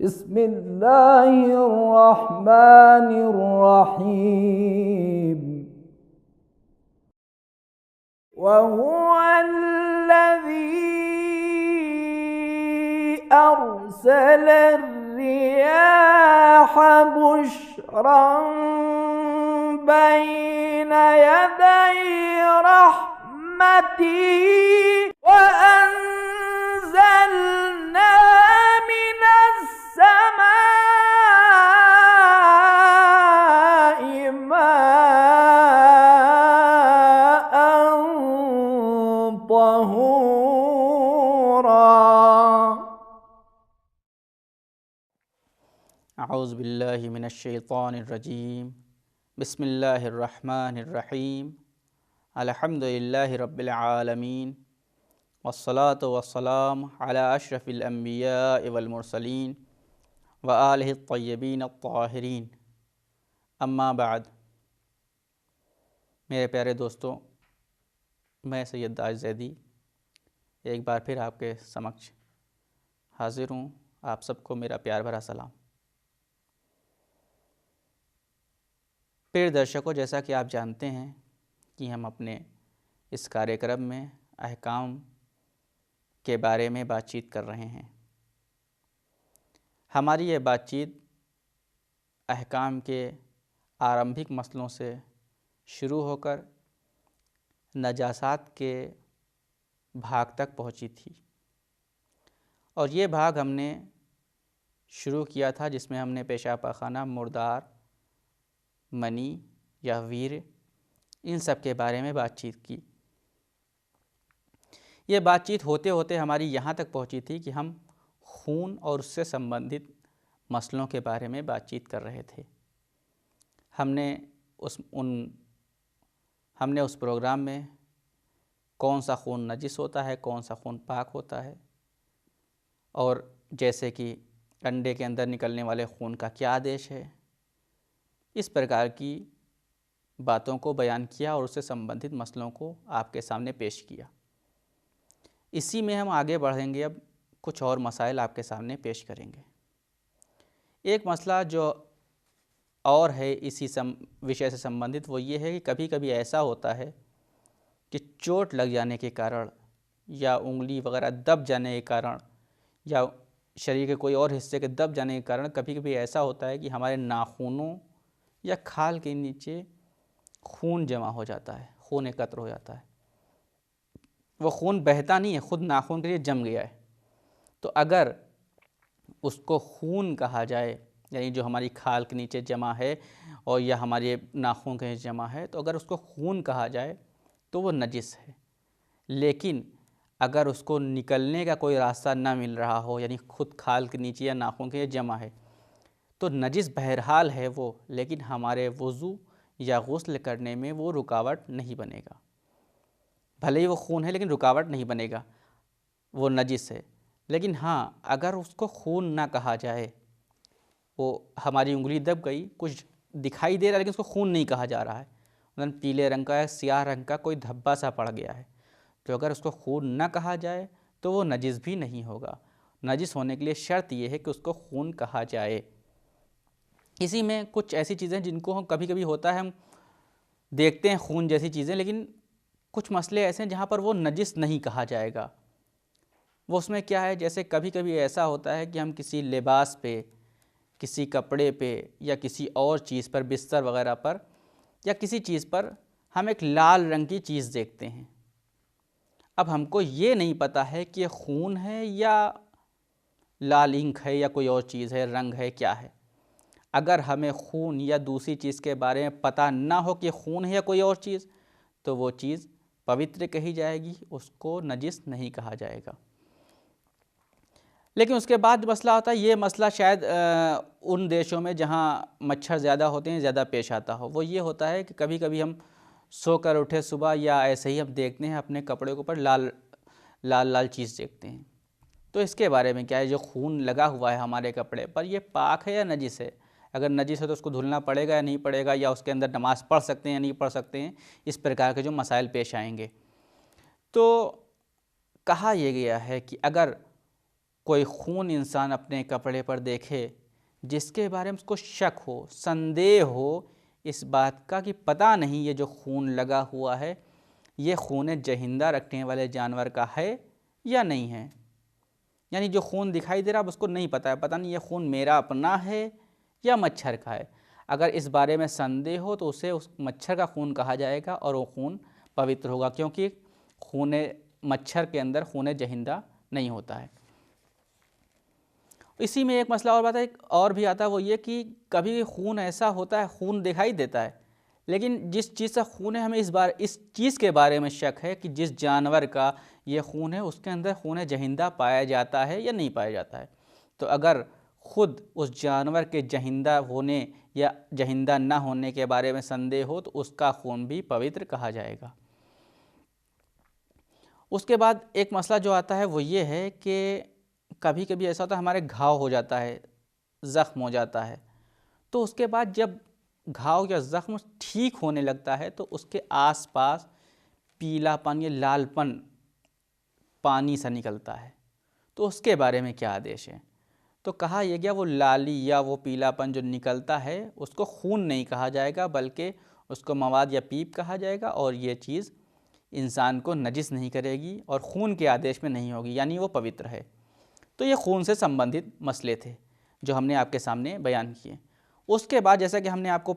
बिस्मिल्लाहिर्रहमानिर्रहीम। वहुवल्लज़ी अर्सलर्रियाह बुश्रन बैना यदै रहमती व अंज़लना मिनस्समाइ माअन तहूरा। अऊज़ु बिल्लाहि मिनश्शैतानिर्रजीम। बिस्मिल्लाहिर्रहमानिर्रहीम। अल्हम्दुलिल्लाहि रब्बिल आलमीन वस्सलातु वस्सलामु अला अशरफिल अंबियाइ वल मुरसलीन व आलिहि तय्यबीन अत्ताहिरीन। अम्मा बाद। मेरे प्यारे दोस्तों, मैं सैयद दाश ज़ैदी एक बार फिर आपके समक्ष हाज़िर हूँ। आप सबको मेरा प्यार भरा सलाम। प्रिय दर्शकों, जैसा कि आप जानते हैं कि हम अपने इस कार्यक्रम में अहकाम के बारे में बातचीत कर रहे हैं। हमारी ये बातचीत अहकाम के आरंभिक मसलों से शुरू होकर नजासात के भाग तक पहुंची थी, और ये भाग हमने शुरू किया था जिसमें हमने पेशाब पाखाना, मुर्दार, मनी या वीर्य, इन सब के बारे में बातचीत की। ये बातचीत होते होते हमारी यहाँ तक पहुँची थी कि हम खून और उससे संबंधित मसलों के बारे में बातचीत कर रहे थे। हमने उस प्रोग्राम में कौन सा खून नजिस होता है, कौन सा खून पाक होता है, और जैसे कि अंडे के अंदर निकलने वाले खून का क्या आदेश है, इस प्रकार की बातों को बयान किया और उससे संबंधित मसलों को आपके सामने पेश किया। इसी में हम आगे बढ़ेंगे। अब कुछ और मसाइल आपके सामने पेश करेंगे। एक मसला जो और है इसी विषय से संबंधित, वो ये है कि कभी कभी ऐसा होता है कि चोट लग जाने के कारण या उंगली वगैरह दब जाने के कारण या शरीर के कोई और हिस्से के दब जाने के कारण कभी कभी ऐसा होता है कि हमारे नाखूनों या खाल के नीचे खून जमा हो जाता है, खून एकत्र हो जाता है। वो खून बहता नहीं है, खुद नाखून के लिए जम गया है। तो अगर उसको खून कहा जाए, यानी जो हमारी खाल के नीचे जमा है और या हमारे नाखून के नीचे जमा है, तो अगर उसको खून कहा जाए तो वो नजिस है। लेकिन अगर उसको निकलने का कोई रास्ता ना मिल रहा हो, यानी खुद खाल के नीचे या नाखून के नीचे जमा है, तो नजिस बहरहाल है वो, लेकिन हमारे वज़ू या गुस्ल करने में वो रुकावट नहीं बनेगा। भले ही वो खून है लेकिन रुकावट नहीं बनेगा, वो नजिस है। लेकिन हाँ, अगर उसको खून ना कहा जाए, वो हमारी उंगली दब गई, कुछ दिखाई दे रहा है लेकिन उसको खून नहीं कहा जा रहा है, मतलब पीले रंग का या स्याह रंग का कोई धब्बा सा पड़ गया है, तो अगर उसको खून ना कहा जाए तो वो नजिस भी नहीं होगा। नजिस होने के लिए शर्त ये है कि उसको खून कहा जाए। इसी में कुछ ऐसी चीज़ें जिनको हम कभी कभी होता है हम देखते हैं खून जैसी चीज़ें, लेकिन कुछ मसले ऐसे हैं जहाँ पर वो नजिस नहीं कहा जाएगा। वो उसमें क्या है, जैसे कभी कभी ऐसा होता है कि हम किसी लिबास पे, किसी कपड़े पे या किसी और चीज़ पर, बिस्तर वगैरह पर या किसी चीज़ पर हम एक लाल रंग की चीज़ देखते हैं। अब हमको ये नहीं पता है कि ये खून है या लाल इंक है या कोई और चीज़ है, रंग है, क्या है। अगर हमें खून या दूसरी चीज़ के बारे में पता ना हो कि खून है या कोई और चीज़, तो वो चीज़ पवित्र कही जाएगी, उसको नजिस नहीं कहा जाएगा। लेकिन उसके बाद मसला आता है, ये मसला शायद उन देशों में जहाँ मच्छर ज़्यादा होते हैं ज़्यादा पेश आता हो। वो ये होता है कि कभी कभी हम सोकर उठे सुबह या ऐसे ही हम देखते हैं अपने कपड़े के ऊपर लाल लाल लाल चीज़ देखते हैं। तो इसके बारे में क्या है, जो खून लगा हुआ है हमारे कपड़े पर, ये पाक है या नजिस है? अगर नजिस है तो उसको धुलना पड़ेगा या नहीं पड़ेगा, या उसके अंदर नमाज़ पढ़ सकते हैं या नहीं पढ़ सकते हैं, इस प्रकार के जो मसाइल पेश आएंगे। तो कहा यह गया है कि अगर कोई खून इंसान अपने कपड़े पर देखे जिसके बारे में उसको शक हो, संदेह हो इस बात का कि पता नहीं ये जो खून लगा हुआ है ये खून जहिंदा रखने वाले जानवर का है या नहीं है, यानी जो खून दिखाई दे रहा है उसको नहीं पता है, पता नहीं ये खून मेरा अपना है या मच्छर का है। अगर इस बारे में संदेह हो तो उसे उस मच्छर का खून कहा जाएगा और वो खून पवित्र होगा, क्योंकि खून मच्छर के अंदर खून जहिंदा नहीं होता है। इसी में एक मसला और बात है और भी आता है, वो ये कि कभी खून ऐसा होता है, खून दिखाई देता है लेकिन जिस चीज़ का खून है हमें इस चीज़ के बारे में शक है कि जिस जानवर का ये खून है उसके अंदर खून जहिंदा पाया जाता है या नहीं पाया जाता है। तो अगर खुद उस जानवर के जहिंदा होने या जहिंदा ना होने के बारे में संदेह हो तो उसका खून भी पवित्र कहा जाएगा। उसके बाद एक मसला जो आता है वो ये है कि कभी कभी ऐसा होता है हमारे घाव हो जाता है, ज़ख्म हो जाता है, तो उसके बाद जब घाव या ज़ख्म ठीक होने लगता है तो उसके आसपास पीलापन या लालपन पानी सा निकलता है, तो उसके बारे में क्या आदेश है? तो कहा यह गया वो लाली या वो पीलापन जो निकलता है उसको खून नहीं कहा जाएगा बल्कि उसको मवाद या पीप कहा जाएगा, और ये चीज़ इंसान को नजिस नहीं करेगी और खून के आदेश में नहीं होगी, यानी वो पवित्र है। तो ये खून से संबंधित मसले थे जो हमने आपके सामने बयान किए। उसके बाद जैसा कि हमने आपको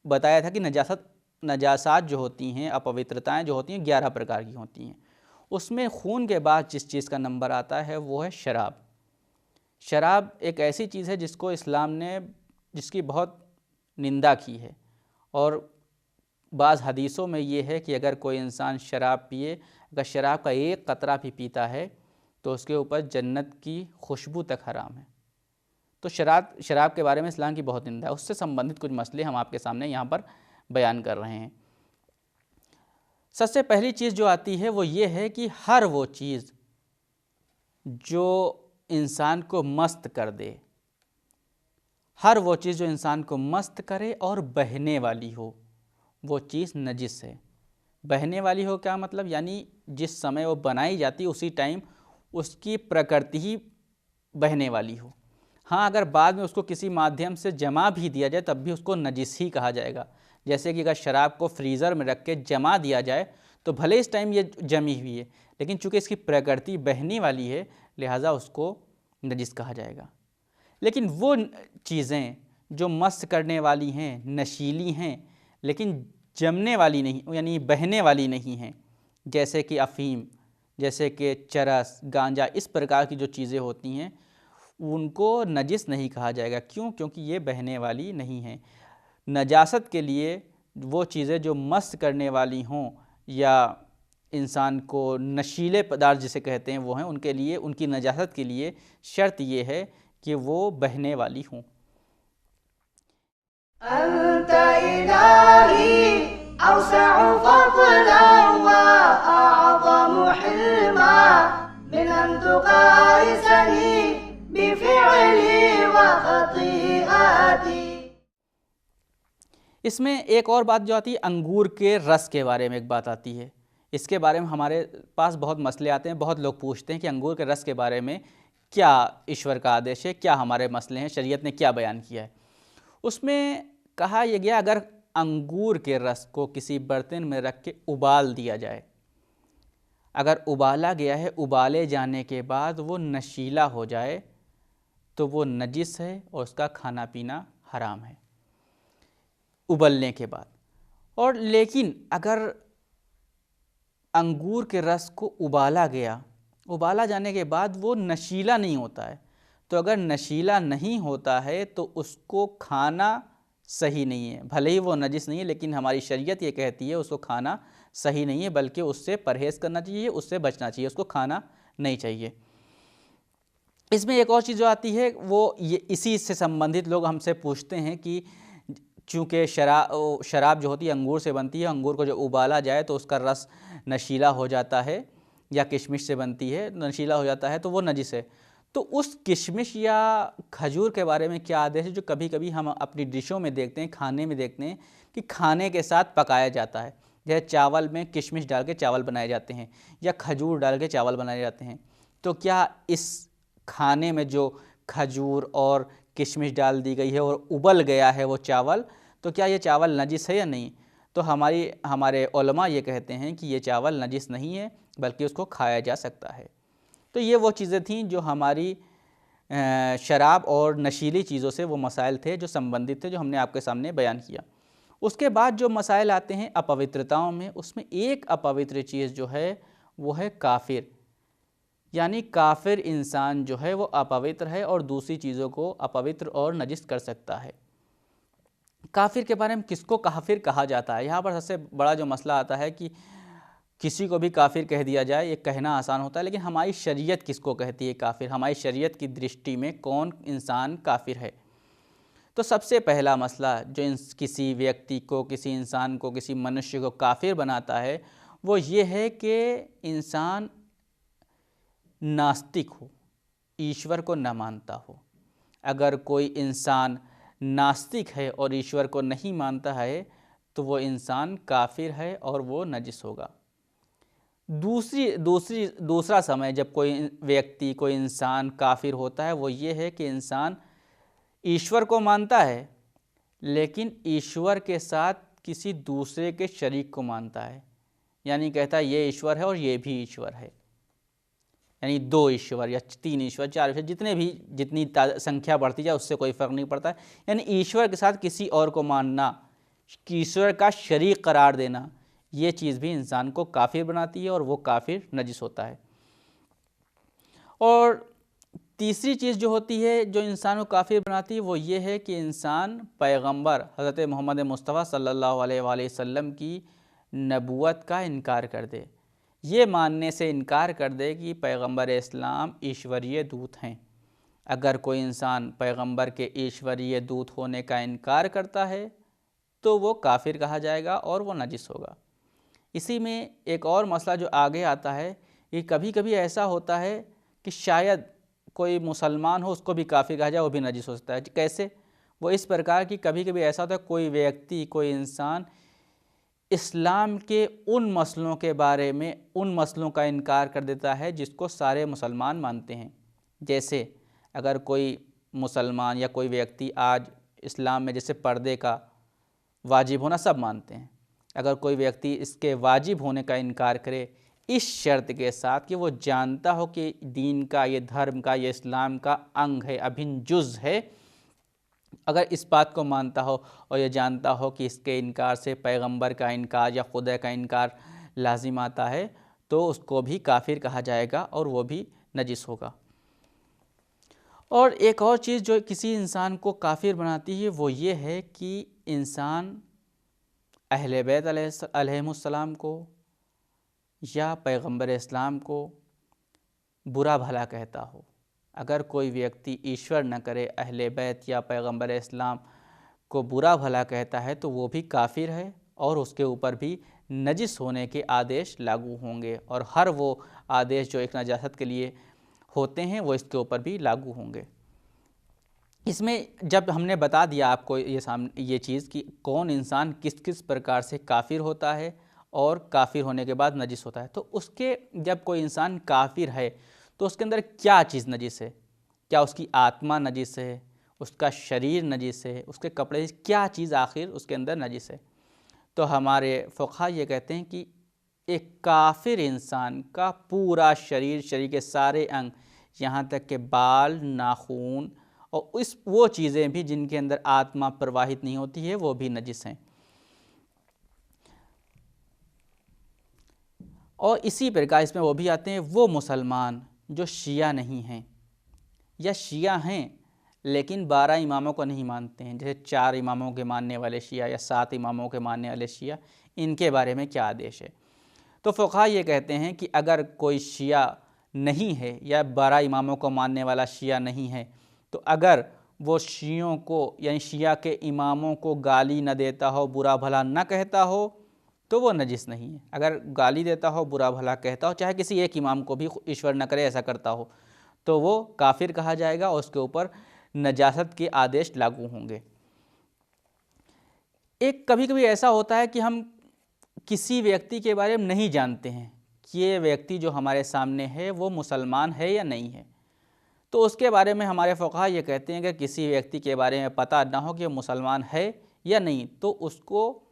बताया था कि नजासात जो होती हैं, अपवित्रताएं जो होती हैं 11 प्रकार की होती हैं। उसमें खून के बाद जिस चीज़ का नंबर आता है वो है शराब। शराब एक ऐसी चीज़ है जिसको इस्लाम ने जिसकी बहुत निंदा की है, और बाज़ हदीसों में ये है कि अगर कोई इंसान शराब पिए, अगर शराब का एक कतरा भी पीता है तो उसके ऊपर जन्नत की खुशबू तक हराम है। तो शराब के बारे में इस्लाम की बहुत निंदा है। उससे संबंधित कुछ मसले हम आपके सामने यहाँ पर बयान कर रहे हैं। सबसे पहली चीज़ जो आती है वो ये है कि हर वो चीज़ जो इंसान को मस्त कर दे, हर वो चीज़ जो इंसान को मस्त करे और बहने वाली हो, वो चीज़ नजिस है। बहने वाली हो क्या मतलब? यानी जिस समय वो बनाई जाती है उसी टाइम उसकी प्रकृति ही बहने वाली हो। हाँ, अगर बाद में उसको किसी माध्यम से जमा भी दिया जाए तब भी उसको नजिस ही कहा जाएगा। जैसे कि अगर शराब को फ्रीज़र में रख के जमा दिया जाए तो भले इस टाइम ये जमी हुई है, लेकिन चूँकि इसकी प्रकृति बहने वाली है लिहाजा उसको नजिस कहा जाएगा। लेकिन वो चीज़ें जो मस्त करने वाली हैं, नशीली हैं, लेकिन जमने वाली नहीं, यानी बहने वाली नहीं हैं, जैसे कि अफ़ीम, जैसे कि चरस, गांजा, इस प्रकार की जो चीज़ें होती हैं उनको नजिस नहीं कहा जाएगा। क्यों? क्योंकि ये बहने वाली नहीं हैं। नजासत के लिए वो चीज़ें जो मस्त करने वाली हों या इंसान को नशीले पदार्थ जिसे कहते हैं वो हैं, उनके लिए, उनकी नजासत के लिए शर्त ये है कि वो बहने वाली हों। इसमें एक और बात जो आती है अंगूर के रस के बारे में एक बात आती है। इसके बारे में हमारे पास बहुत मसले आते हैं, बहुत लोग पूछते हैं कि अंगूर के रस के बारे में क्या ईश्वर का आदेश है, क्या हमारे मसले हैं, शरीयत ने क्या बयान किया है। उसमें कहा यह गया अगर अंगूर के रस को किसी बर्तन में रख के उबाल दिया जाए, अगर उबाला गया है, उबाले जाने के बाद वो नशीला हो जाए तो वो नजिस है और उसका खाना पीना हराम है उबलने के बाद। और लेकिन अगर अंगूर के रस को उबाला गया, उबाला जाने के बाद वो नशीला नहीं होता है, तो अगर नशीला नहीं होता है तो उसको खाना सही नहीं है। भले ही वो नजिस नहीं है लेकिन हमारी शरीयत ये कहती है उसको खाना सही नहीं है, बल्कि उससे परहेज़ करना चाहिए, उससे बचना चाहिए, उसको खाना नहीं चाहिए। इसमें एक और चीज़ जो आती है वो ये इसी से संबंधित लोग हमसे पूछते हैं कि चूँकि शराब जो होती है अंगूर से बनती है, अंगूर को जो उबाला जाए तो उसका रस नशीला हो जाता है, या किशमिश से बनती है, नशीला हो जाता है तो वो नजिस है। तो उस किशमिश या खजूर के बारे में क्या आदेश है जो कभी कभी हम अपनी डिशों में देखते हैं, खाने में देखते हैं कि खाने के साथ पकाया जाता है। जैसे चावल में किशमिश डाल के चावल बनाए जाते हैं या खजूर डाल के चावल बनाए जाते हैं। तो क्या इस खाने में जो खजूर और किशमिश डाल दी गई है और उबल गया है वो चावल, तो क्या ये चावल नजिस है या नहीं? तो हमारे उलमा ये कहते हैं कि ये चावल नजिस नहीं है, बल्कि उसको खाया जा सकता है। तो ये वो चीज़ें थीं जो हमारी शराब और नशीली चीज़ों से वो मसाइल थे जो संबंधित थे, जो हमने आपके सामने बयान किया। उसके बाद जो मसाइल आते हैं अपवित्रताओं में, उसमें एक अपवित्र चीज़ जो है वो है काफिर। यानी काफिर इंसान जो है वो अपवित्र है और दूसरी चीज़ों को अपवित्र और नजिस कर सकता है। काफिर के बारे में किसको काफिर कहा जाता है, यहाँ पर सबसे बड़ा जो मसला आता है कि किसी को भी काफिर कह दिया जाए, ये कहना आसान होता है, लेकिन हमारी शरीयत किसको कहती है काफिर? हमारी शरीयत की दृष्टि में कौन इंसान काफिर है? तो सबसे पहला मसला जो किसी व्यक्ति को, किसी इंसान को, किसी मनुष्य को काफिर बनाता है वो ये है कि इंसान नास्तिक हो, ईश्वर को न मानता हो। अगर कोई इंसान नास्तिक है और ईश्वर को नहीं मानता है तो वो इंसान काफिर है और वो नजिस होगा। दूसरा समय जब कोई व्यक्ति, कोई इंसान काफिर होता है वो ये है कि इंसान ईश्वर को मानता है लेकिन ईश्वर के साथ किसी दूसरे के शरीक को मानता है। यानी कहता है ये ईश्वर है और ये भी ईश्वर है, यानी 2 ईश्वर या 3 ईश्वर, 4 ईश्वर, जितनी संख्या बढ़ती जाए उससे कोई फ़र्क नहीं पड़ता है। यानी ईश्वर के साथ किसी और को मानना, ईश्वर का शरीक करार देना, ये चीज़ भी इंसान को काफिर बनाती है और वो काफिर नजिस होता है। और तीसरी चीज़ जो होती है जो इंसान को काफिर बनाती है वो ये है कि इंसान पैगंबर हज़रत मोहम्मद मुस्तफ़ा सल्लल्लाहु अलैहि वसल्लम की नबूवत का इनकार कर दे। ये मानने से इनकार कर दे कि पैगंबर इस्लाम ईश्वरीय दूत हैं। अगर कोई इंसान पैगंबर के ईश्वरीय दूत होने का इनकार करता है तो वो काफिर कहा जाएगा और वो नजिस होगा। इसी में एक और मसला जो आगे आता है कि कभी कभी ऐसा होता है कि शायद कोई मुसलमान हो उसको भी काफिर कहा जाए, वो भी नजिस हो सकता है। कैसे? वो इस प्रकार कि कभी कभी ऐसा होता है कोई व्यक्ति, कोई इंसान इस्लाम के उन मसलों के बारे में, उन मसलों का इनकार कर देता है जिसको सारे मुसलमान मानते हैं। जैसे अगर कोई मुसलमान या कोई व्यक्ति आज इस्लाम में जैसे पर्दे का वाजिब होना सब मानते हैं, अगर कोई व्यक्ति इसके वाजिब होने का इनकार करे इस शर्त के साथ कि वो जानता हो कि दीन का, ये धर्म का, ये इस्लाम का अंग है, अभिन्न जुज़ है, अगर इस बात को मानता हो और ये जानता हो कि इसके इनकार से पैगंबर का इनकार या खुदा का इनकार लाजिम आता है तो उसको भी काफिर कहा जाएगा और वो भी नजिस होगा। और एक और चीज़ जो किसी इंसान को काफिर बनाती है वो ये है कि इंसान अहले बैत अलैहिमुस्सलाम को या पैगंबर इस्लाम को बुरा भला कहता हो। अगर कोई व्यक्ति ईश्वर न करे अहले बैत या पैगंबर इस्लाम को बुरा भला कहता है तो वो भी काफिर है और उसके ऊपर भी नजिस होने के आदेश लागू होंगे और हर वो आदेश जो एक नजासत के लिए होते हैं वो इसके ऊपर भी लागू होंगे। इसमें जब हमने बता दिया आपको ये चीज़ कि कौन इंसान किस किस प्रकार से काफिर होता है और काफिर होने के बाद नजिस होता है, तो उसके जब कोई इंसान काफिर है तो उसके अंदर क्या चीज़ नजिस है? क्या उसकी आत्मा नजिस है, उसका शरीर नजिस है, उसके कपड़े, क्या चीज़ आखिर उसके अंदर नजिस है? तो हमारे फ़ुक़हा ये कहते हैं कि एक काफिर इंसान का पूरा शरीर, शरीर के सारे अंग, यहाँ तक के बाल, नाखून और वो चीज़ें भी जिनके अंदर आत्मा प्रवाहित नहीं होती है वो भी नजिस हैं। और इसी प्रकार इसमें वो भी आते हैं वो मुसलमान जो शिया नहीं हैं या शिया हैं लेकिन 12 इमामों को नहीं मानते हैं, जैसे 4 इमामों के मानने वाले शिया या 7 इमामों के मानने वाले शिया, इनके बारे में क्या आदेश है? तो फ़ुक़हा ये कहते हैं कि अगर कोई शिया नहीं है या 12 इमामों को मानने वाला शिया नहीं है तो अगर वो शियों को यानी शिया के इमामों को गाली न देता हो, बुरा भला न कहता हो तो वो नजिस नहीं है। अगर गाली देता हो, बुरा भला कहता हो, चाहे किसी एक इमाम को भी ईश्वर न करे ऐसा करता हो, तो वो काफिर कहा जाएगा और उसके ऊपर नजासत के आदेश लागू होंगे। एक कभी कभी ऐसा होता है कि हम किसी व्यक्ति के बारे में नहीं जानते हैं कि ये व्यक्ति जो हमारे सामने है वो मुसलमान है या नहीं है, तो उसके बारे में हमारे फ़ुक़हा ये कहते हैं कि किसी व्यक्ति के बारे में पता ना हो कि वो मुसलमान है या नहीं, तो उसको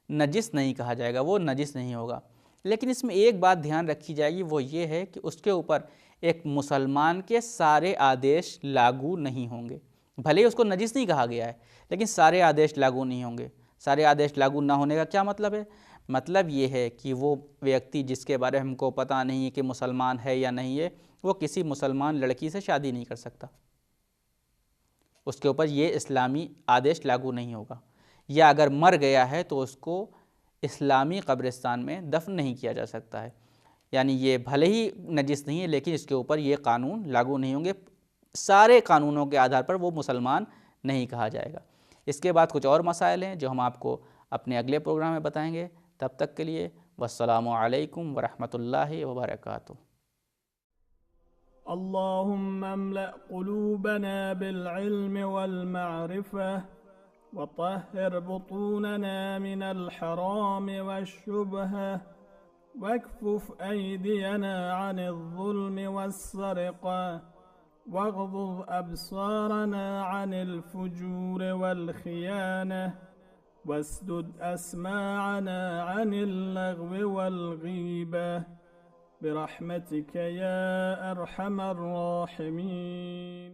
नजिस नहीं कहा जाएगा, वो नजिस नहीं होगा। लेकिन इसमें एक बात ध्यान रखी जाएगी, वो ये है कि उसके ऊपर एक मुसलमान के सारे आदेश लागू नहीं होंगे। भले ही उसको नजिस नहीं कहा गया है, लेकिन सारे आदेश लागू नहीं होंगे। सारे आदेश लागू ना होने का क्या मतलब है? मतलब ये है कि वो व्यक्ति जिसके बारे में हमको पता नहीं है कि मुसलमान है या नहीं है, वो किसी मुसलमान लड़की से शादी नहीं कर सकता, उसके ऊपर ये इस्लामी आदेश लागू नहीं होगा। या अगर मर गया है तो उसको इस्लामी कब्रिस्तान में दफन नहीं किया जा सकता है। यानी ये भले ही नजिस नहीं है, लेकिन इसके ऊपर ये कानून लागू नहीं होंगे। सारे कानूनों के आधार पर वो मुसलमान नहीं कहा जाएगा। इसके बाद कुछ और मसाइल हैं जो हम आपको अपने अगले प्रोग्राम में बताएंगे। तब तक के लिए वस्सलामु अलैकुम वरहमतुल्लाहि वबरकातुहू। अल्लाहुम्मा अम्ला क़ुलूबना बिल-इल्म वल-मअरिफ़ा वतहहिर बुतूनना मिनल हराम वश-शुबहा वक्फ़ुफ़ ऐदियना अनिज़-ज़ुल्म वस-सरक़ा वग़्ज़ुज़ अब्सारना अनिल फ़ुजूर वल-ख़ियानह वस्दुद अस्माअना अनिल लग़्व वल-ग़ीबह बिरहमतिक या अरहमर राहिमीन।